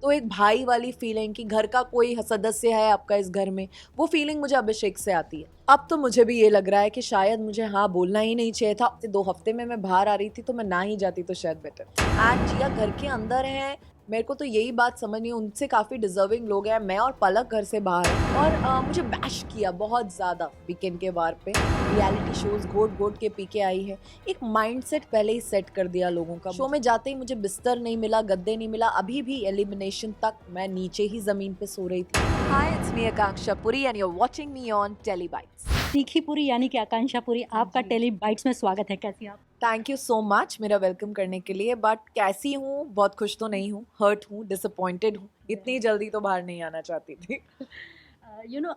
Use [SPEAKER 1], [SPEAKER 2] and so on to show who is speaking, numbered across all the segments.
[SPEAKER 1] तो एक भाई वाली फीलिंग कि घर का कोई सदस्य है आपका इस घर में, वो फीलिंग मुझे अभिषेक से आती है। अब तो मुझे भी ये लग रहा है कि शायद मुझे हाँ बोलना ही नहीं चाहिए था। 2 हफ्ते में मैं बाहर आ रही थी तो मैं ना ही जाती तो शायद बेटर। एंड जिया घर के अंदर है, मेरे को तो यही बात समझ नहीं, उनसे काफ़ी डिजर्विंग लोग हैं। मैं और पलक घर से बाहर हैं और मुझे बैश किया बहुत ज़्यादा वीकेंड के वार पे। रियलिटी शोज़ घोट घोट के पी के आई है। एक माइंडसेट पहले ही सेट कर दिया लोगों का। शो में जाते ही मुझे बिस्तर नहीं मिला, गद्दे नहीं मिला। अभी भी एलिमिनेशन तक मैं नीचे ही ज़मीन पे सो रही थी। Hi, it's me Akanksha Puri and you are watching me on Tele Bytes.
[SPEAKER 2] तीखी पुरी यानी कि आकांक्षा पुरी, आपका टेली बाइट्स में स्वागत है। कैसी आप?
[SPEAKER 1] थैंक यू सो मच मेरा वेलकम करने के लिए। बट कैसी हूँ, बहुत खुश तो नहीं हूँ, हर्ट हूँ, डिसअपॉइंटेड हूँ। इतनी जल्दी तो बाहर नहीं आना चाहती थी।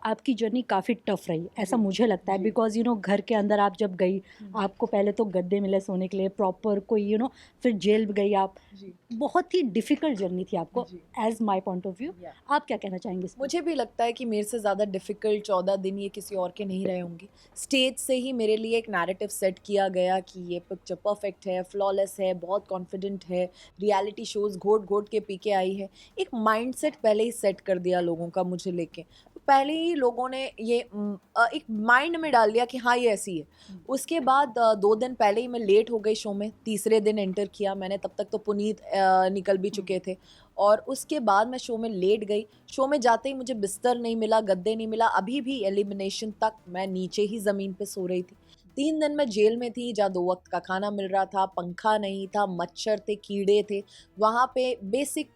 [SPEAKER 2] आपकी जर्नी काफ़ी टफ रही, ऐसा मुझे लगता है, बिकॉज घर के अंदर आप जब गई, आपको पहले तो गद्दे मिले सोने के लिए प्रॉपर, कोई फिर जेल गई आप।
[SPEAKER 1] जी।
[SPEAKER 2] बहुत ही डिफ़िकल्ट जर्नी थी आपको,
[SPEAKER 1] जी।
[SPEAKER 2] As my point of view.
[SPEAKER 1] Yeah.
[SPEAKER 2] आप क्या कहना चाहेंगे इस पे?
[SPEAKER 1] मुझे भी लगता है कि मेरे से ज़्यादा डिफ़िकल्ट 14 दिन ये किसी और के नहीं रहे होंगे। स्टेज से ही मेरे लिए एक नैरेटिव सेट किया गया कि ये पिक्चर परफेक्ट है, फ्लॉलेस है, बहुत कॉन्फिडेंट है, रियलिटी शोज़ घोट-घोट के पी के आई है। एक माइंडसेट पहले ही सेट कर दिया लोगों का मुझे लेके। तो पहले ही लोगों ने ये एक माइंड में डाल दिया कि हाँ, ये ऐसी है। उसके बाद 2 दिन पहले ही मैं लेट हो गई शो में, तीसरे दिन एंटर किया मैंने, तब तक तो पुनीत निकल भी चुके थे। और उसके बाद मैं शो में लेट गई। शो में जाते ही मुझे बिस्तर नहीं मिला, गद्दे नहीं मिला। अभी भी एलिमिनेशन तक मैं नीचे ही ज़मीन पे सो रही थी। 3 दिन मैं जेल में थी, जहाँ 2 वक़्त का खाना मिल रहा था, पंखा नहीं था, मच्छर थे, कीड़े थे। वहाँ पे बेसिक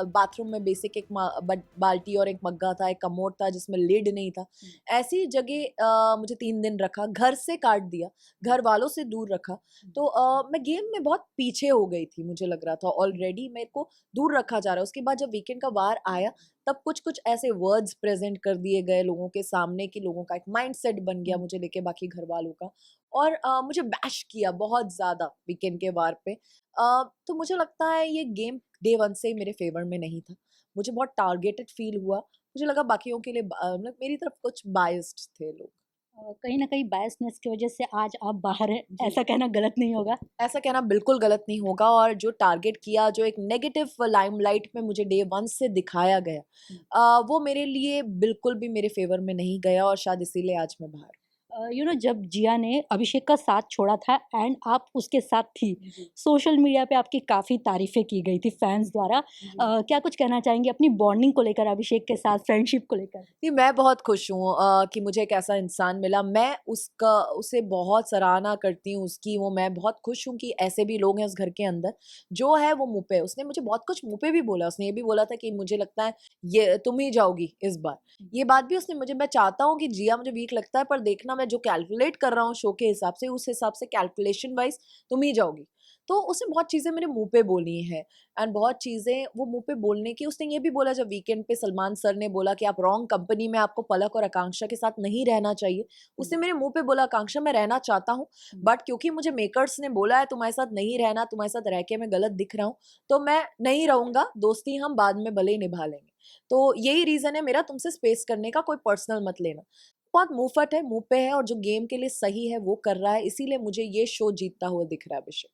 [SPEAKER 1] बाथरूम में बेसिक एक बाल्टी और एक मग्गा था, एक कमोड था जिसमें लिड नहीं था। ऐसी जगह मुझे 3 दिन रखा, घर से काट दिया, घर वालों से दूर रखा। तो मैं गेम में बहुत पीछे हो गई थी, मुझे लग रहा था ऑलरेडी मेरे को दूर रखा जा रहा है। उसके बाद जब वीकेंड का वार आया, तब कुछ-कुछ ऐसे वर्ड्स प्रेज़ेंट कर दिए गए लोगों के सामने कि लोगों का एक माइंडसेट बन गया मुझे लेके बाकी घरवालों का। और मुझे बैश किया बहुत ज़्यादा वीकेंड के वार पे। तो मुझे लगता है ये गेम डे 1 से ही मेरे फ़ेवर में नहीं था। मुझे बहुत टारगेटेड फ़ील हुआ। मुझे लगा बाकियों के लिए मतलब मेरी तरफ कुछ बायस्ड थे लोग।
[SPEAKER 2] कहीं ना कहीं बायसनेस की वजह से आज आप बाहर हैं,
[SPEAKER 1] जी।
[SPEAKER 2] ऐसा कहना गलत नहीं होगा।
[SPEAKER 1] ऐसा कहना बिल्कुल गलत नहीं होगा। और जो टारगेट किया, जो एक नेगेटिव लाइमलाइट में मुझे डे 1 से दिखाया गया, वो मेरे लिए बिल्कुल भी मेरे फ़ेवर में नहीं गया और शायद इसीलिए आज मैं बाहर
[SPEAKER 2] जब जिया ने अभिषेक का साथ छोड़ा था एंड आप उसके साथ थी,
[SPEAKER 1] जी।
[SPEAKER 2] सोशल मीडिया पे आपकी काफ़ी तारीफ़ें की गई थी फैंस द्वारा।
[SPEAKER 1] जी।
[SPEAKER 2] क्या कुछ कहना चाहेंगी अपनी बॉन्डिंग को लेकर, अभिषेक के साथ फ्रेंडशिप को लेकर?
[SPEAKER 1] जी, मैं बहुत खुश हूँ कि मुझे एक ऐसा इंसान मिला। मैं उसे बहुत सराहना करती हूँ उसकी। वो मैं बहुत खुश हूँ कि ऐसे भी लोग हैं उस घर के अंदर। जो है वो मुँह पे, उसने मुझे बहुत कुछ मुँह पे भी बोला। उसने ये भी बोला था कि मुझे लगता है ये तुम ही जाओगी इस बार। ये बात भी उसने मुझे, मैं चाहता हूँ कि जिया मुझे वीक लगता है, पर देखना मैं जो कैलकुलेट कर रहा हूँ शो के हिसाब से, उस हिसाब से कैलकुलेशन वाइज़ तुम ही जाओगी। तो उसने बहुत चीज़ें मेरे मुँह पे बोली हैं। एंड बहुत चीज़ें वो मुँह पे बोलने की, उसने ये भी बोला जब वीकेंड पे सलमान सर ने बोला कि आप रॉन्ग कंपनी में, आपको पलक और आकांक्षा के साथ नहीं रहना चाहिए। उसने मेरे मुँह पे बोला, आकांक्षा मैं रहना चाहता हूँ, बट क्योंकि मुझे मेकर्स ने बोला है तुम्हारे साथ नहीं रहना, तुम्हारे साथ रह के मैं गलत दिख रहा हूँ, तो मैं नहीं रहूँगा, दोस्ती हम बाद में भले ही निभा लेंगे। तो यही रीज़न है मेरा तुमसे स्पेस करने का, कोई पर्सनल मत लेना। बहुत मुँहफट है, मुँह पे है, और जो गेम के लिए सही है वो कर रहा है, इसीलिए मुझे ये शो जीतता हुआ दिख रहा है अभिषेक।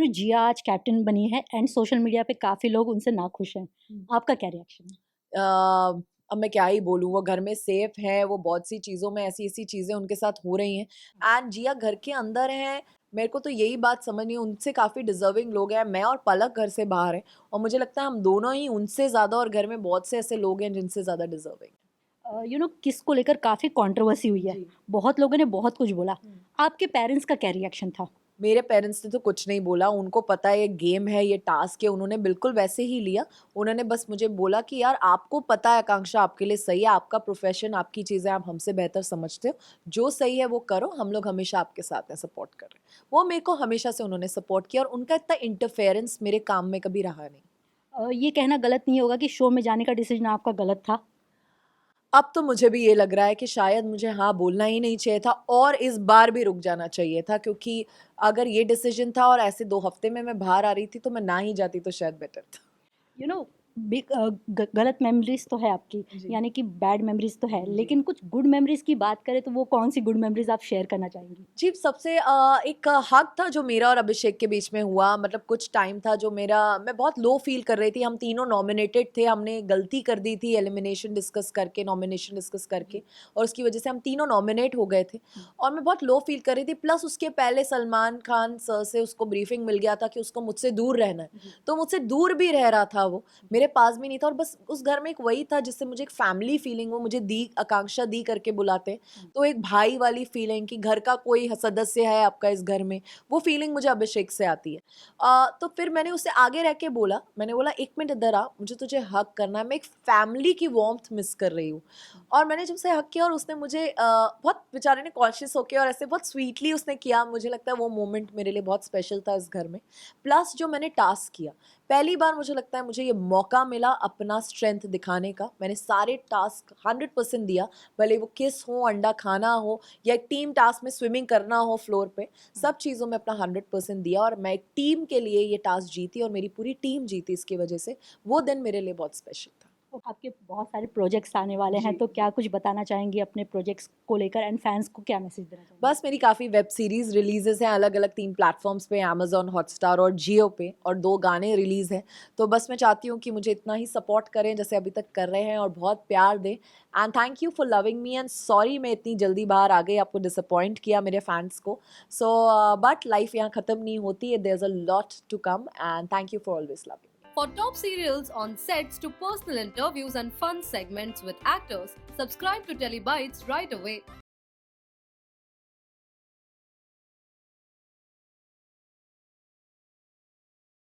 [SPEAKER 2] जिया आज कैप्टन बनी है एंड सोशल मीडिया पे काफ़ी लोग उनसे नाखुश हैं। आपका क्या रिएक्शन है?
[SPEAKER 1] अ, अब मैं क्या ही बोलूँ, वो घर में सेफ है, वो बहुत सी चीज़ों में ऐसी-ऐसी चीज़ें उनके साथ हो रही हैं। एंड जिया घर के अंदर है, मेरे को तो यही बात समझ नहीं, उनसे काफ़ी डिज़र्विंग लोग हैं। मैं और पलक घर से बाहर हैं और मुझे लगता है हम दोनों ही उनसे ज़्यादा, और घर में बहुत से ऐसे लोग हैं जिनसे ज़्यादा डिज़र्विंग हैं।
[SPEAKER 2] किस को लेकर काफ़ी कंट्रोवर्सी हुई है।
[SPEAKER 1] जी।
[SPEAKER 2] बहुत लोगों ने बहुत कुछ बोला। आपके पेरेंट्स का क्या रिएक्शन था?
[SPEAKER 1] मेरे पेरेंट्स ने तो कुछ नहीं बोला, उनको पता है ये गेम है, ये टास्क है, उन्होंने बिल्कुल वैसे ही लिया। उन्होंने बस मुझे बोला कि यार आपको पता है आकांक्षा आपके लिए सही है, आपका प्रोफ़ेशन, आपकी चीज़ें आप हमसे बेहतर समझते हो, जो सही है वो करो, हम लोग हमेशा आपके साथ हैं, सपोर्ट कर रहे हैं। वो मेरे को हमेशा से उन्होंने सपोर्ट किया और उनका इतना इंटरफेरेंस मेरे काम में कभी रहा नहीं।
[SPEAKER 2] ये कहना गलत नहीं होगा कि शो में जाने का डिसीजन आपका गलत था?
[SPEAKER 1] अब तो मुझे भी ये लग रहा है कि शायद मुझे हाँ बोलना ही नहीं चाहिए था और इस बार भी रुक जाना चाहिए था, क्योंकि अगर ये डिसीज़न था और ऐसे 2 हफ्ते में मैं बाहर आ रही थी, तो मैं ना ही जाती तो शायद बेटर था।
[SPEAKER 2] यू नो गलत मेमोरीज तो है आपकी,
[SPEAKER 1] जी।
[SPEAKER 2] यानी कि बैड मेमोरीज तो है,
[SPEAKER 1] जी।
[SPEAKER 2] लेकिन कुछ गुड मेमोरीज की बात करें तो वो कौन सी गुड मेमोरीज आप शेयर करना चाहेंगी?
[SPEAKER 1] जी, सबसे एक हक था जो मेरा और अभिषेक के बीच में हुआ, मतलब कुछ टाइम था जो मेरा मैं बहुत लो फ़ील कर रही थी, हम तीनों नॉमिनेटेड थे, हमने गलती कर दी थी एलिमिनेशन डिस्कस करके, नॉमिनेशन डिस्कस करके और उसकी वजह से हम तीनों नॉमिनेट हो गए थे और मैं बहुत लो फ़ील कर रही थी। प्लस उसके पहले सलमान खान सर से उसको ब्रीफिंग मिल गया था कि उसको मुझसे दूर रहना है, तो मुझसे दूर भी रह रहा था वो, मेरे पास भी नहीं था और बस उस घर में एक वही था जिससे मुझे एक फैमिली फीलिंग वो मुझे दी, आकांक्षा दी करके बुलाते हैं। तो एक भाई वाली फीलिंग कि घर का कोई सदस्य है आपका इस घर में, वो फीलिंग मुझे अभिषेक से आती है। तो फिर मैंने उससे आगे रह के बोला, मैंने बोला 1 मिनट इधर आ, मुझे तुझे हग करना है, मैं एक फैमिली की वार्मथ मिस कर रही हूँ। और मैंने जब उसे हग किया और उसने मुझे बहुत बेचारे ने कॉन्शियस होके और ऐसे बहुत स्वीटली उसने किया, मुझे लगता है वो मोमेंट मेरे लिए बहुत स्पेशल था इस घर में। प्लस जो मैंने टास्क किया, पहली बार मुझे लगता है मुझे ये मौका मिला अपना स्ट्रेंथ दिखाने का। मैंने सारे टास्क 100% दिया, भले वो किस हो, अंडा खाना हो या एक टीम टास्क में स्विमिंग करना हो फ्लोर पे, सब चीज़ों में अपना 100% दिया और मैं एक टीम के लिए ये टास्क जीती और मेरी पूरी टीम जीती इसकी वजह से। वो दिन मेरे लिए बहुत स्पेशल था।
[SPEAKER 2] तो आपके बहुत सारे प्रोजेक्ट्स आने वाले हैं,
[SPEAKER 1] जी,
[SPEAKER 2] तो क्या
[SPEAKER 1] जी।
[SPEAKER 2] कुछ बताना चाहेंगी अपने प्रोजेक्ट्स को लेकर एंड फैंस को क्या मैसेज देना चाहेंगी?
[SPEAKER 1] बस मेरी काफ़ी वेब सीरीज़ रिलीज़ेज़ हैं अलग-अलग 3 प्लेटफ़ॉर्म्स पे, अमेज़न हॉटस्टार और जियो पे और 2 गाने रिलीज़ हैं। तो बस मैं चाहती हूँ कि मुझे इतना ही सपोर्ट करें जैसे अभी तक कर रहे हैं और बहुत प्यार दें। And thank you for loving me and sorry मैं इतनी जल्दी बाहर आ गई, आपको डिसअपॉइंट किया मेरे फैन्स को। सो बट लाइफ़ यहाँ ख़त्म नहीं होती है, there is a lot to come and thank you for always loving.
[SPEAKER 3] For top serials on sets to personal interviews and fun segments with actors, subscribe to Telebytes right away.